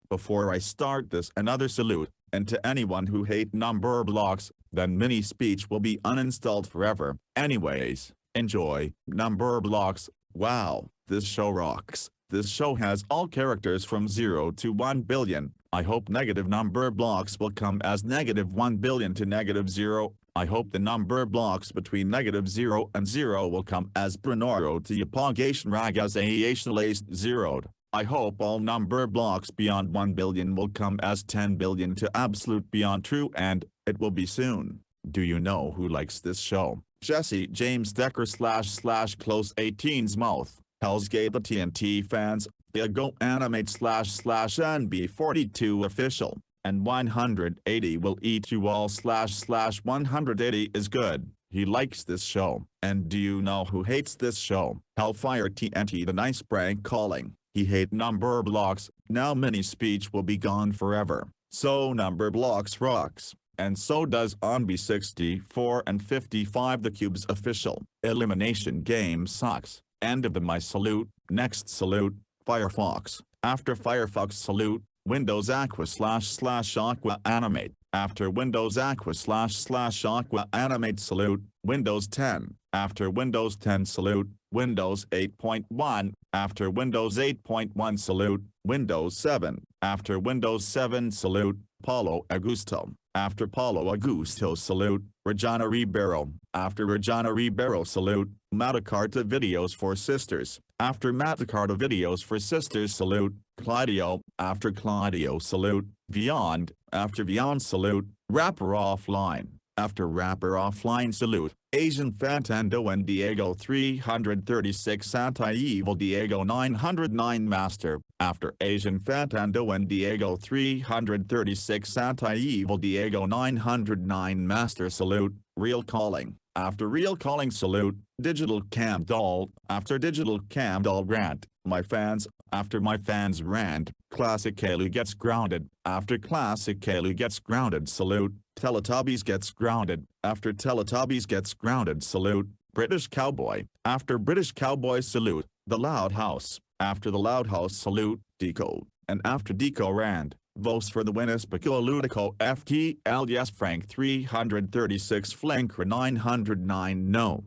Before I start this another salute, and to anyone who hate Numberblocks, then mini speech will be uninstalled forever. Anyways, enjoy. Numberblocks, wow, this show rocks. This show has all characters from 0 to 1 billion. I hope negative Numberblocks will come as negative 1 billion to negative 0. I hope the Numberblocks between negative 0 and 0 will come as Bronoro to Yapagation Ragazation zeroed. I hope all Numberblocks beyond 1 billion will come as 10 billion to absolute beyond true, and it will be soon. Do you know who likes this show? Jesse James Decker / close 18's mouth. Hell's Gate the TNT fans, Diego animate / NB42 official, and 180 will eat you all / 180 is good. He likes this show. And do you know who hates this show? Hellfire TNT the nice prank calling. He hate Numberblocks. Now mini speech will be gone forever. So Numberblocks rocks. And so does OnB 64 and 55 the Cube's official. Elimination game sucks. End of the my salute. Next salute, Firefox. After Firefox salute, Windows aqua / aqua animate. After Windows aqua / aqua animate salute, Windows 10. After Windows 10 salute, Windows 8.1. After Windows 8.1 salute, Windows 7. After Windows 7 salute, Paulo Augusto. After Paulo Augusto salute, Regina Ribeiro. After Regina Ribeiro salute, Matakarta videos for sisters. After Matakarta videos for sisters salute, Clideo. After Clideo salute, Vyond. After Vyond salute, Rapper offline. After Rapper offline salute, Asian Fantendo and Diego 336 Anti-Evil Diego 909 Master. After Asian Fantendo and Diego 336 Anti-Evil Diego 909 Master salute, Real Calling. After Real Calling salute, Digital Cam Doll. After Digital Cam Doll rant, my fans. After my fans rant, Classic Caillou gets grounded. After Classic Caillou gets grounded salute, Teletubbies gets grounded. After Teletubbies gets grounded salute, British Cowboy. After British Cowboy salute, The Loud House. After The Loud House salute, Dico. And after Dico rant, votes for the win espaco ludico FTL yes Frank 336 flinkr 909 no.